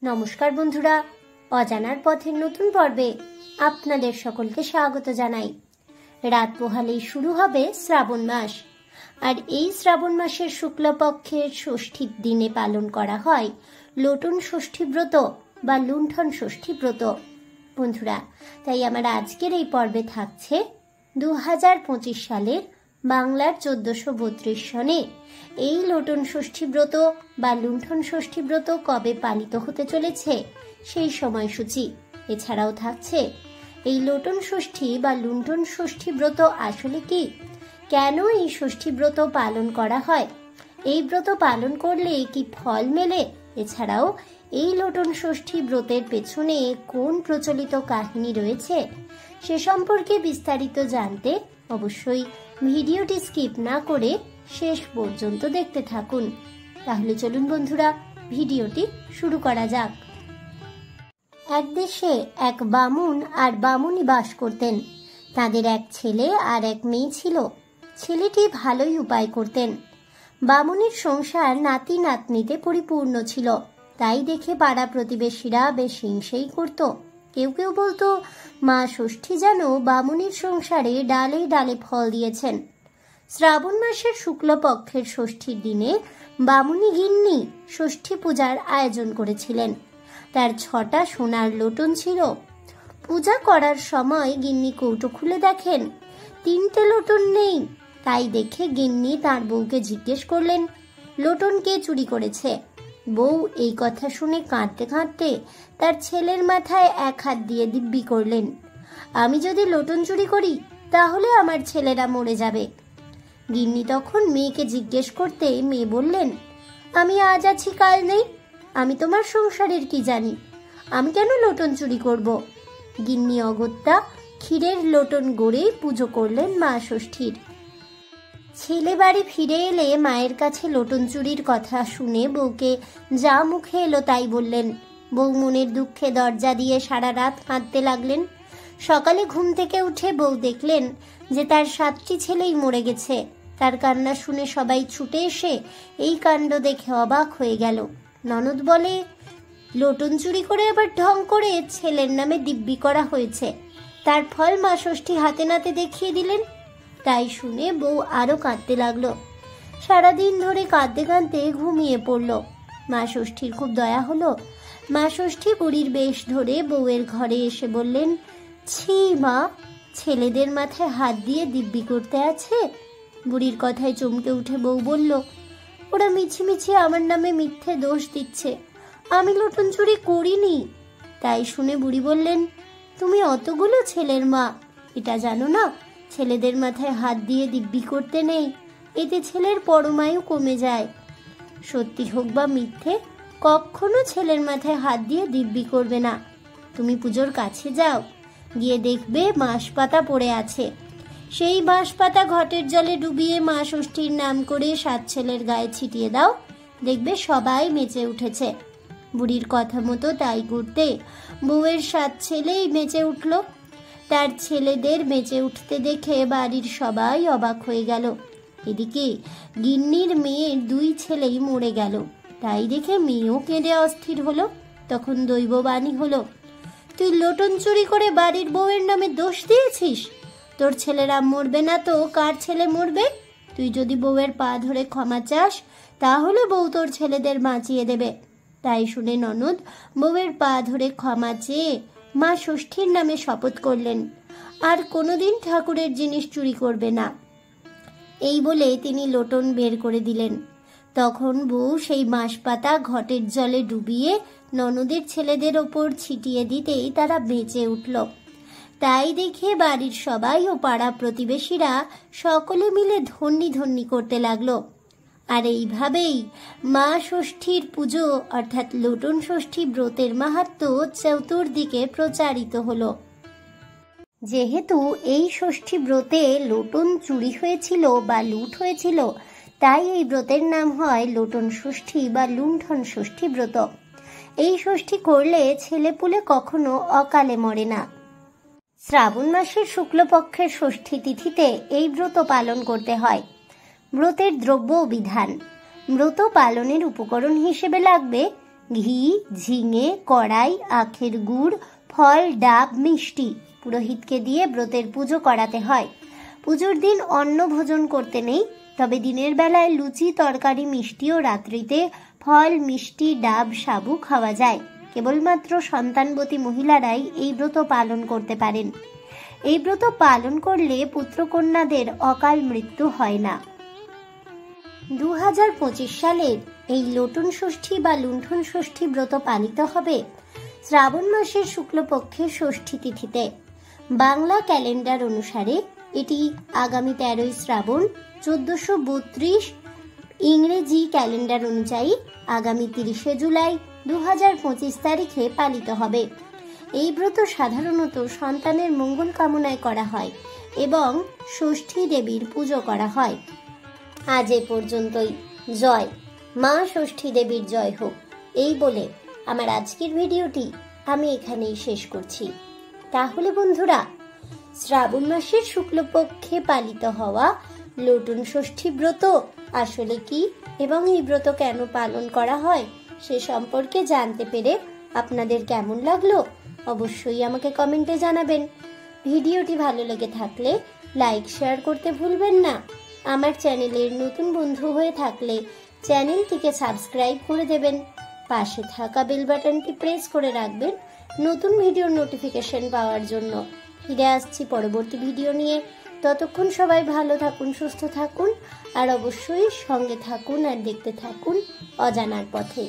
নমস্কার বন্ধুরা, অজানার পথের নতুন পর্বে আপনাদের সকলকে স্বাগত জানাই। রাত পোহালেই শুরু হবে শ্রাবণ মাস, আর এই শ্রাবণ মাসের শুক্লপক্ষের ষষ্ঠীর দিনে পালন করা হয় লোটন ষষ্ঠী ব্রত বা লুণ্ঠন ষষ্ঠী ব্রত। বন্ধুরা, তাই আমার আজকের এই পর্বে থাকছে 2025 সালের বাংলার 1432 সনে এই লোটন ষষ্ঠী ব্রত বা লুণ্ঠন ষষ্ঠী ব্রত কবে পালিত হতে চলেছে সেই সময়সূচি। এছাড়াও থাকছে এই লোটন ষষ্ঠী বা লুণ্ঠন ষষ্ঠী ব্রত আসলে কি, কেন এই ষষ্ঠী ব্রত পালন করা হয়, এই ব্রত পালন করলে কি ফল মেলে, এছাড়াও এই লোটন ষষ্ঠী ব্রতের পেছনে কোন প্রচলিত কাহিনী রয়েছে সে সম্পর্কে বিস্তারিত জানতে অবশ্যই ভিডিওটি স্কিপ না করে শেষ পর্যন্ত দেখতে থাকুন। তাহলে চলুন বন্ধুরা, ভিডিওটি শুরু করা যাক। এক দেশে এক বামুন আর বামুনি বাস করতেন। তাদের এক ছেলে আর এক মেয়ে ছিল। ছেলেটি ভালোই উপায় করতেন। বামুনির সংসার নাতি নাতনিতে পরিপূর্ণ ছিল, তাই দেখে পাড়া প্রতিবেশীরা বেশ হিংসেই করত। কেউ কেউ বলতো, মা ষষ্ঠী যেন বামুনির সংসারে ডালে ডালে ফল দিয়েছেন। শ্রাবণ মাসের শুক্লপক্ষের ষষ্ঠীর দিনে বামুনি গিন্নি ষষ্ঠী পূজার আয়োজন করেছিলেন। তার 6টা সোনার লোটন ছিল। পূজা করার সময় গিন্নি কৌটো খুলে দেখেন 3টে লোটন নেই। তাই দেখে গিন্নি তার বউকে জিজ্ঞেস করলেন, লোটন কে চুরি করেছে? বউ এই কথা শুনে কাঁদতে কাঁদতে তার ছেলের মাথায় এক হাত দিয়ে দিব্যি করলেন, আমি যদি লোটন চুরি করি তাহলে আমার ছেলেরা মরে যাবে। গিন্নি তখন মেয়েকে জিজ্ঞেস করতে মেয়ে বললেন, আমি আজ আছি কাল নেই, আমি তোমার সংসারের কি জানি, আমি কেন লোটন চুরি করব? গিন্নি অগত্যা ক্ষীরের লোটন গড়ে পুজো করলেন মা ষষ্ঠীর। ছেলে বাড়ি ফিরে এলে মায়ের কাছে লোটন চুরির কথা শুনে বউকে যা মুখে এলো তাই বললেন। বউ মনের দুঃখে দরজা দিয়ে সারা রাত কাঁদতে লাগলেন। সকালে ঘুম থেকে উঠে বউ দেখলেন যে তার 7টি ছেলেই মরে গেছে। তার কান্না শুনে সবাই ছুটে এসে এই কাণ্ড দেখে অবাক হয়ে গেল। ননদ বলে, লোটন চুরি করে আবার ঢং করে ছেলের নামে দিব্যি করা হয়েছে, তার ফল মা ষষ্ঠী হাতে নাতে দেখিয়ে দিলেন। তাই শুনে বউ আরো কাঁদতে লাগলো। সারাদিন ধরে কাঁদতে কাঁদতে ঘুমিয়ে পড়ল। মা ষষ্ঠীর খুব দয়া হলো। মা ষষ্ঠী বুড়ির বেশ ধরে বউয়ের ঘরে এসে বললেন, ছি মা, ছেলেদের মাথায় হাত দিয়ে দিব্যি করতে আছে? বুড়ির কথায় চমকে উঠে বউ বলল, ওরা মিছিমিছি আমার নামে মিথ্যে দোষ দিচ্ছে, আমি লোটন চুরি করিনি। তাই শুনে বুড়ি বললেন, তুমি অতগুলো ছেলের মা, এটা জানো না ছেলেদের মাথায় হাত দিয়ে দিব্যি করতে নেই, এতে ছেলের পরমায়ু কমে যায়। সত্যি হোক বা মিথ্যে, কখনো ছেলের মাথায় হাত দিয়ে দিব্যি করবে না। তুমি পুজোর কাছে যাও, গিয়ে দেখবে বাঁশপাতা পড়ে আছে, সেই বাঁশপাতা ঘটের জলে ডুবিয়ে মা ষষ্ঠীর নাম করে 7 ছেলের গায়ে ছিটিয়ে দাও, দেখবে সবাই মেচে উঠেছে। বুড়ির কথা মতো তাই করতে বউয়ের 7 ছেলেই মেচে উঠল। তার ছেলেদের বেঁচে উঠতে দেখে বাড়ির সবাই অবাক হয়ে গেল। এদিকে গিন্নির মেয়ের 2 ছেলেই মরে গেল। তাই দেখে মেয়েও কেঁদে অস্থির হলো। তখন দৈববাণী হলো, তুই লোটন চুরি করে বাড়ির বউয়ের নামে দোষ দিয়েছিস, তোর ছেলেরা মরবে না তো কার ছেলে মরবে? তুই যদি বউয়ের পা ধরে ক্ষমা চাস তাহলে বউ তোর ছেলেদের বাঁচিয়ে দেবে। তাই শুনে ননদ বউয়ের পা ধরে ক্ষমা চেয়ে মা ষষ্ঠীর নামে শপথ করলেন, আর কোনোদিন ঠাকুরের জিনিস চুরি করবে না। এই বলে তিনি লোটন বের করে দিলেন। তখন বউ সেই বাঁশপাতা ঘটের জলে ডুবিয়ে ননদের ছেলেদের ওপর ছিটিয়ে দিতেই তারা বেঁচে উঠল। তাই দেখে বাড়ির সবাই ও পাড়া প্রতিবেশীরা সকলে মিলে ধন্যি ধন্যি করতে লাগলো। আর এইভাবেই মা ষষ্ঠীর পুজো অর্থাৎ লোটন ষষ্ঠী ব্রতের মাহাত্ম্য চতুর্দিকে প্রচারিত হলো। যেহেতু এই ষষ্ঠী ব্রতে লোটন চুরি হয়েছিল বা লুট হয়েছিল, তাই এই ব্রতের নাম হয় লোটন ষষ্ঠী বা লুণ্ঠন ষষ্ঠী ব্রত। এই ষষ্ঠী করলে ছেলেপুলে কখনো অকালে মরে না। শ্রাবণ মাসের শুক্লপক্ষের ষষ্ঠী তিথিতে এই ব্রত পালন করতে হয়। ব্রতের দ্রব্য বিধান: ব্রত পালনের উপকরণ হিসেবে লাগবে ঘি, ঝিঙে, কড়াই, আখের গুড়, ফল, ডাব, মিষ্টি পুরোহিতকে দিয়ে ব্রতের পুজো করাতে হয়। পুজোর দিন অন্ন ভোজন করতে নেই, তবে দিনের বেলায় লুচি, তরকারি, মিষ্টি ও রাত্রিতে ফল, মিষ্টি, ডাব, সাবু খাওয়া যায়। কেবলমাত্র সন্তানবতী মহিলারাই এই ব্রত পালন করতে পারেন। এই ব্রত পালন করলে পুত্রকন্যাদের অকাল মৃত্যু হয় না। 2025 সালের এই লোটন ষষ্ঠী বা লুণ্ঠন ষষ্ঠী ব্রত পালিত হবে শ্রাবণ মাসের শুক্লপক্ষের ষষ্ঠী তিথিতে। বাংলা ক্যালেন্ডার অনুসারে এটি আগামী 13ই শ্রাবণ 1432, ইংরেজি ক্যালেন্ডার অনুযায়ী আগামী 30শে জুলাই 2025 তারিখে পালিত হবে। এই ব্রত সাধারণত সন্তানের মঙ্গল কামনায় করা হয় এবং ষষ্ঠী দেবীর পুজো করা হয়। আজ এ পর্যন্তই। জয় মা ষষ্ঠী দেবীর জয় হোক, এই বলে আমার আজকের ভিডিওটি আমি এখানেই শেষ করছি। তাহলে বন্ধুরা, শ্রাবণ মাসের শুক্লপক্ষে পালিত হওয়া লোটন ষষ্ঠী ব্রত আসলে কি এবং এই ব্রত কেন পালন করা হয় সে সম্পর্কে জানতে পেরে আপনাদের কেমন লাগলো অবশ্যই আমাকে কমেন্টে জানাবেন। ভিডিওটি ভালো লেগে থাকলে লাইক, শেয়ার করতে ভুলবেন না। আমার চ্যানেলের নতুন বন্ধু হয়ে থাকলে চ্যানেলটিকে সাবস্ক্রাইব করে দেবেন। পাশে থাকা বেল বাটনটি প্রেস করে রাখবেন নতুন ভিডিওর নোটিফিকেশন পাওয়ার জন্য। ফিরে আসছি পরবর্তী ভিডিও নিয়ে। ততক্ষণ সবাই ভালো থাকুন, সুস্থ থাকুন আর অবশ্যই সঙ্গে থাকুন আর দেখতে থাকুন অজানার পথে।